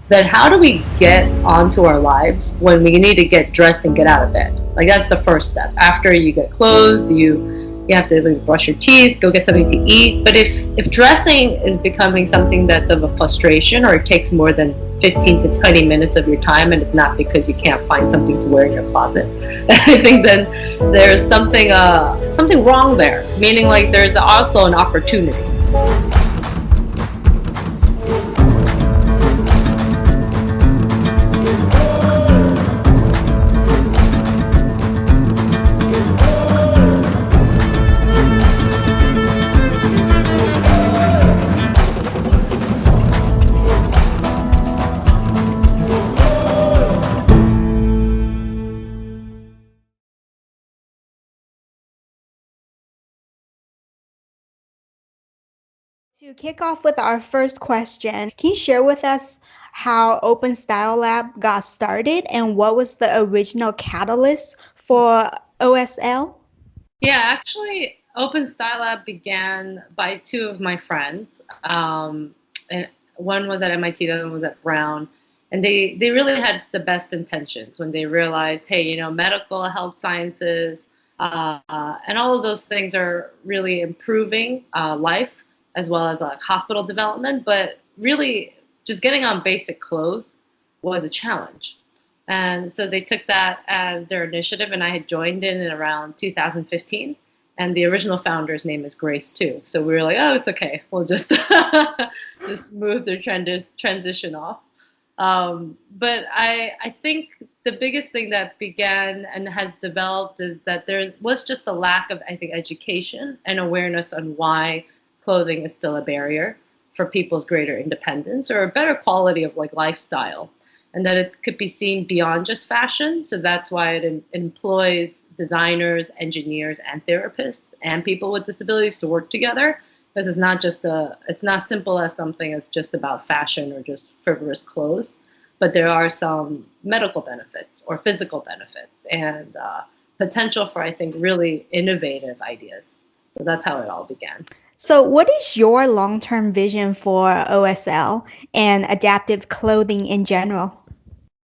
Then how do we get onto our lives when we need to get dressed and get out of bed? Like that's the first step. After you get clothed, you have to like, brush your teeth, go get something to eat. But if dressing is becoming something that's of a frustration, or it takes more than 15 to 20 minutes of your time, and it's not because you can't find something to wear in your closet, I think then there's something wrong there. Meaning like there's also an opportunity. To kick off with our first question, can you share with us how Open Style Lab got started and what was the original catalyst for OSL? Yeah, actually, Open Style Lab began by two of my friends. And one was at MIT, the other one was at Brown. And they really had the best intentions when they realized, hey, medical health sciences and all of those things are really improving life as well as like hospital development. But really, just getting on basic clothes was a challenge. And so they took that as their initiative, and I had joined in around 2015. And the original founder's name is Grace too. So we were like, oh, it's okay. We'll just just smooth their transition off. But I think the biggest thing that began and has developed is that there was just a lack of, I think, education and awareness on why clothing is still a barrier for people's greater independence or a better quality of like lifestyle, and that it could be seen beyond just fashion. So that's why it employs designers, engineers, and therapists and people with disabilities to work together. Because it's not simple as something that's just about fashion or just frivolous clothes, but there are some medical benefits or physical benefits and potential for, I think, really innovative ideas. So that's how it all began. So, what is your long term vision for OSL and adaptive clothing in general?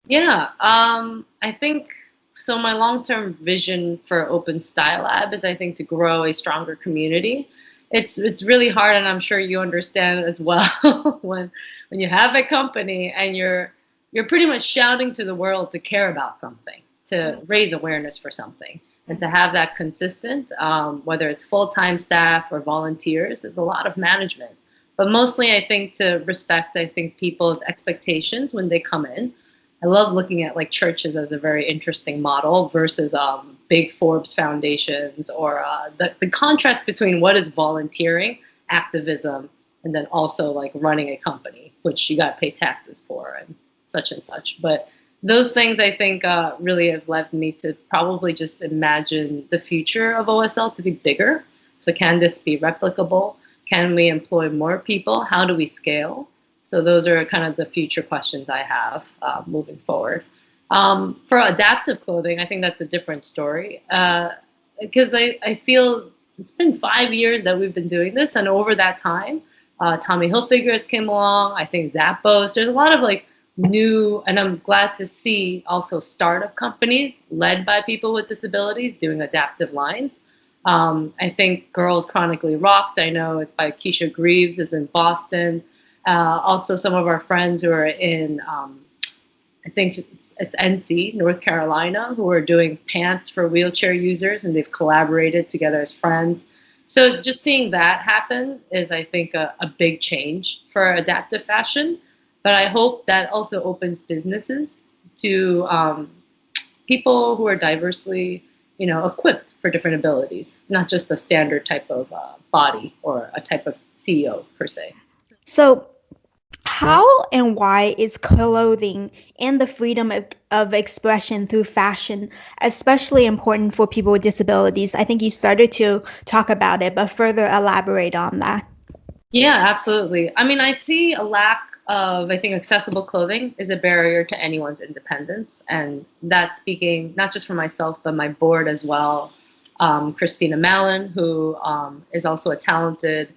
Yeah, I think so. My long-term vision for Open Style Lab is, I think, to grow a stronger community. It's really hard, and I'm sure you understand as well when you have a company and you're pretty much shouting to the world to care about something, to raise awareness for something, and to have that consistent, whether it's full-time staff or volunteers, there's a lot of management. But mostly, I think to respect, I think people's expectations when they come in. I love looking at like churches as a very interesting model versus big Forbes foundations or the contrast between what is volunteering, activism, and then also like running a company, which you got to pay taxes for and such and such. But those things I think really have led me to probably just imagine the future of OSL to be bigger. So can this be replicable? Can we employ more people? How do we scale? So those are kind of the future questions I have moving forward. For adaptive clothing, I think that's a different story because I feel it's been 5 years that we've been doing this, and over that time, Tommy Hilfigers came along. I think Zappos. There's a lot of like new, and I'm glad to see also startup companies led by people with disabilities doing adaptive lines. I think Girls Chronically Rocked. I know it's by Keisha Greaves. Is in Boston. Also, some of our friends who are in, I think it's NC, North Carolina, who are doing pants for wheelchair users, and they've collaborated together as friends. So just seeing that happen is, I think, a big change for adaptive fashion. But I hope that also opens businesses to people who are diversely, equipped for different abilities, not just a standard type of body or a type of CEO per se. So, how and why is clothing and the freedom of expression through fashion especially important for people with disabilities? I think you started to talk about it, but further elaborate on that. Yeah, absolutely. I mean, I see a lack of, I think, accessible clothing is a barrier to anyone's independence. And that's speaking not just for myself, but my board as well. Christina Mallon, who is also a talented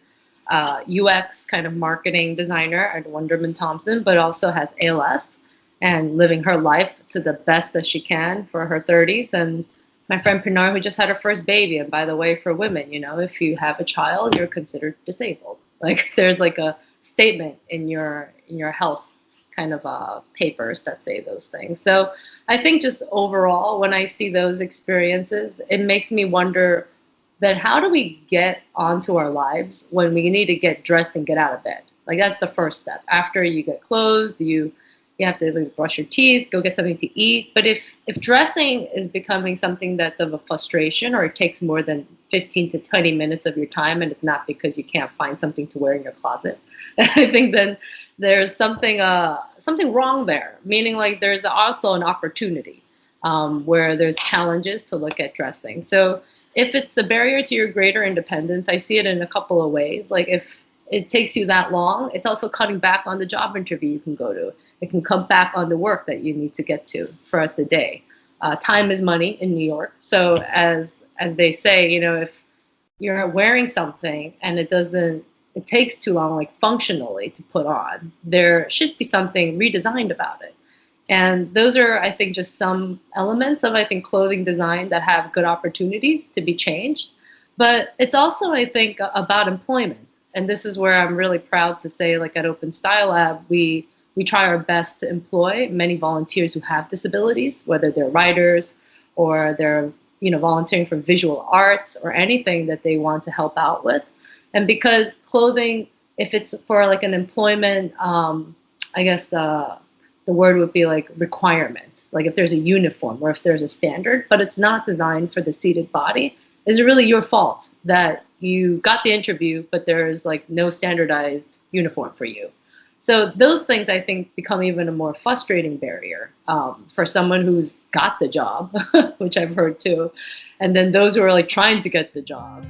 UX kind of marketing designer at Wonderman Thompson, but also has ALS and living her life to the best that she can for her 30s. And my friend Pinar, who just had her first baby. And by the way, for women, if you have a child, you're considered disabled. Like there's like a statement in your health kind of papers that say those things. So I think just overall, when I see those experiences, it makes me wonder that how do we get onto our lives when we need to get dressed and get out of bed? Like that's the first step. After you get clothed, you have to like, brush your teeth, go get something to eat. But if dressing is becoming something that's of a frustration, or it takes more than 15 to 20 minutes of your time, and it's not because you can't find something to wear in your closet, I think then there's something wrong there. Meaning like there's also an opportunity where there's challenges to look at dressing. So if it's a barrier to your greater independence, I see it in a couple of ways. Like if it takes you that long, it's also cutting back on the job interview you can go to. It can cut back on the work that you need to get to throughout the day. Time is money in New York. So as they say, if you're wearing something and it takes too long, like functionally to put on, there should be something redesigned about it. And those are, I think, just some elements of, I think, clothing design that have good opportunities to be changed. But it's also, I think, about employment. And this is where I'm really proud to say, like at Open Style Lab, we try our best to employ many volunteers who have disabilities, whether they're writers or they're volunteering for visual arts or anything that they want to help out with. And because clothing, if it's for like an employment, I guess the word would be like requirement, like if there's a uniform or if there's a standard, but it's not designed for the seated body, is it really your fault that you got the interview, but there's like no standardized uniform for you? So those things, I think, become even a more frustrating barrier for someone who's got the job, which I've heard too, and then those who are like trying to get the job.